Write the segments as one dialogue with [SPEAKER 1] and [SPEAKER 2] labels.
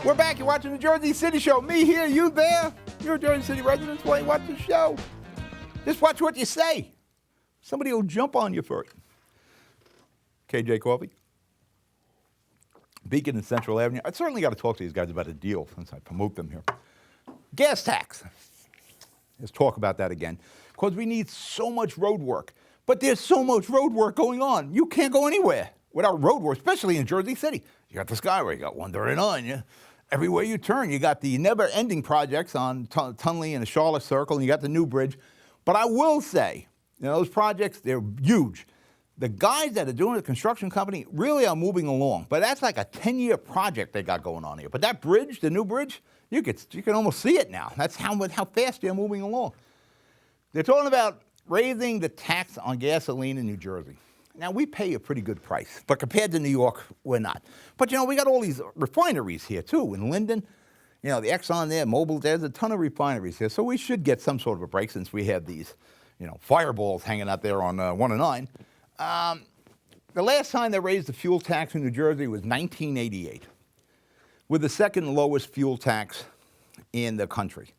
[SPEAKER 1] We're back. You're watching the Jersey City Show. Me here, you there. You're a Jersey City resident. Why you watch the show? Just watch what you say. Somebody will jump on you for it. KJ Coffee. Beacon and Central Avenue. I certainly got to talk to these guys about a deal since I promote them here. Gas tax. Let's talk about that again. Because we need so much road work. But there's so much road work going on. You can't go anywhere without road work, especially in Jersey City. You got the Skyway, you got 139. Yeah. Everywhere you turn, you got the never-ending projects on Tunley and the Charlotte Circle, and you got the new bridge. But I will say, those projects, they're huge. The guys that are doing the construction company really are moving along. But that's like a 10-year project they got going on here. But that bridge, the new bridge, you can almost see it now. That's how fast they're moving along. They're talking about raising the tax on gasoline in New Jersey. Now, we pay a pretty good price, but compared to New York, we're not. But, we got all these refineries here, too, in Linden. The Exxon there, Mobil, there's a ton of refineries here. So we should get some sort of a break since we have these, fireballs hanging out there on 109. The last time they raised the fuel tax in New Jersey was 1988, with the second lowest fuel tax in the country.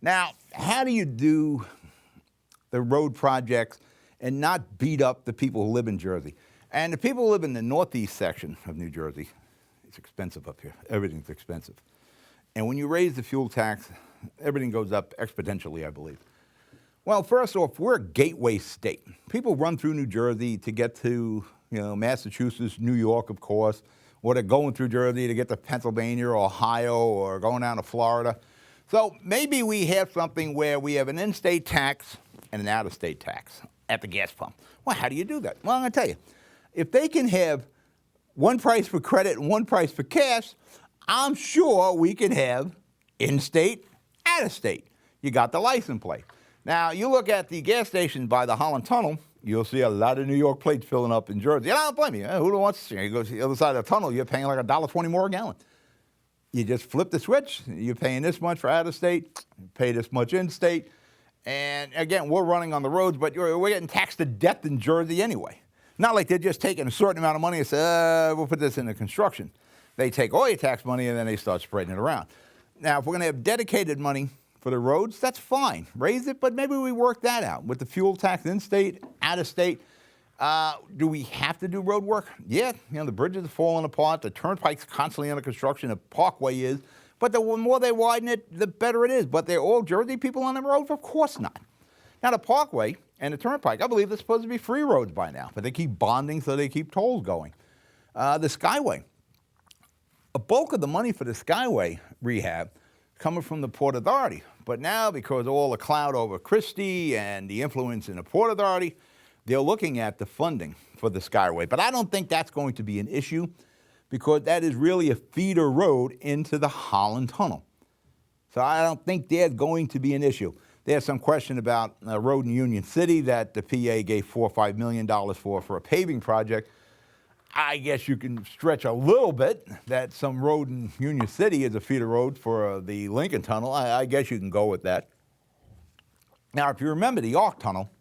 [SPEAKER 1] Now, how do you do the road projects and not beat up the people who live in Jersey? And the people who live in the northeast section of New Jersey, it's expensive up here. Everything's expensive. And when you raise the fuel tax, everything goes up exponentially, I believe. Well, first off, we're a gateway state. People run through New Jersey to get to, Massachusetts, New York, of course, or they're going through Jersey to get to Pennsylvania or Ohio or going down to Florida. So maybe we have something where we have an in-state tax and an out-of-state tax at the gas pump. Well, how do you do that? Well, I'm going to tell you. If they can have one price for credit and one price for cash, I'm sure we can have in-state, out-of-state. You got the license plate. Now, you look at the gas station by the Holland Tunnel, you'll see a lot of New York plates filling up in Jersey. And I don't blame you. Who wants to? You go to the other side of the tunnel, you're paying like $1.20 more a gallon. You just flip the switch. You're paying this much for out-of-state, you pay this much in-state. And again, we're running on the roads, but we're getting taxed to death in Jersey anyway. Not like they're just taking a certain amount of money and say, we'll put this into construction. They take all your tax money and then they start spreading it around. Now, if we're going to have dedicated money for the roads, that's fine. Raise it, but maybe we work that out with the fuel tax in-state, out-of-state. Do we have to do road work? Yeah, the bridges are falling apart. The turnpike's constantly under construction. The parkway is. But the more they widen it, the better it is. But they're all Jersey people on the road? Of course not. Now, the parkway and the turnpike, I believe they're supposed to be free roads by now. But they keep bonding, so they keep tolls going. The Skyway. A bulk of the money for the Skyway rehab coming from the Port Authority. But now, because of all the cloud over Christie and the influence in the Port Authority, they're looking at the funding for the Skyway. But I don't think that's going to be an issue because that is really a feeder road into the Holland Tunnel. So I don't think there's going to be an issue. There's some question about a road in Union City that the PA gave $4 or $5 million for a paving project. I guess you can stretch a little bit that some road in Union City is a feeder road for the Lincoln Tunnel. I guess you can go with that. Now, if you remember the Arc Tunnel,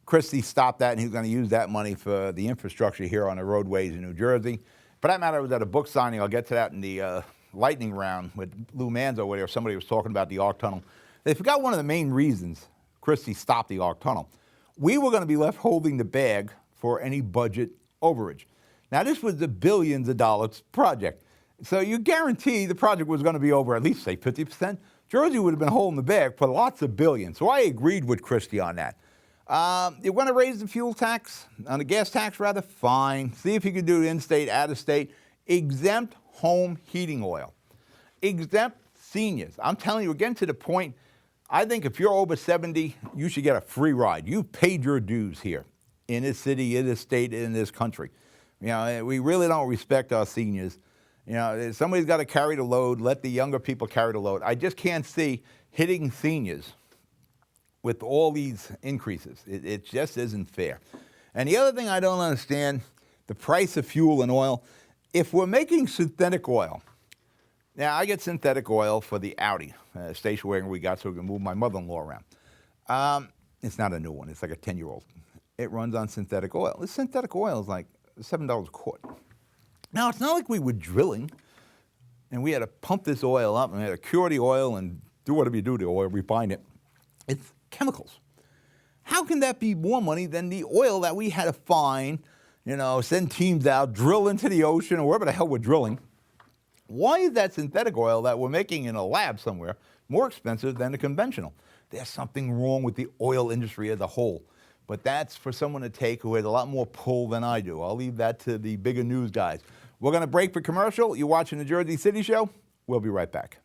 [SPEAKER 1] Christie stopped that, and he was going to use that money for the infrastructure here on the roadways in New Jersey. For that matter, I was at a book signing. I'll get to that in the lightning round with Lou Manzo, where somebody was talking about the Arc Tunnel. They forgot one of the main reasons Christie stopped the Arc Tunnel. We were going to be left holding the bag for any budget overage. Now, this was a billions of dollars project. So you guarantee the project was going to be over at least, say, 50%. Jersey would have been holding the bag for lots of billions. So I agreed with Christie on that. You want to raise the fuel tax, on the gas tax rather, fine. See if you can do it in-state, out-of-state. Exempt home heating oil. Exempt seniors. I'm telling you, again, to the point, I think if you're over 70, you should get a free ride. You've paid your dues here in this city, in this state, in this country. We really don't respect our seniors. Somebody's got to carry the load. Let the younger people carry the load. I just can't see hitting seniors with all these increases. It just isn't fair. And the other thing I don't understand, the price of fuel and oil. If we're making synthetic oil, now I get synthetic oil for the Audi station wagon we got so we can move my mother-in-law around. It's not a new one. It's like a 10-year-old. It runs on synthetic oil. This synthetic oil is like $7 a quart. Now, it's not like we were drilling and we had to pump this oil up, and we had to cure the oil and do whatever you do to the oil, refine it. It's chemicals. How can that be more money than the oil that we had to find, send teams out, drill into the ocean, or wherever the hell we're drilling? Why is that synthetic oil that we're making in a lab somewhere more expensive than the conventional? There's something wrong with the oil industry as a whole. But that's for someone to take who has a lot more pull than I do. I'll leave that to the bigger news guys. We're going to break for commercial. You're watching the Jersey City Show. We'll be right back.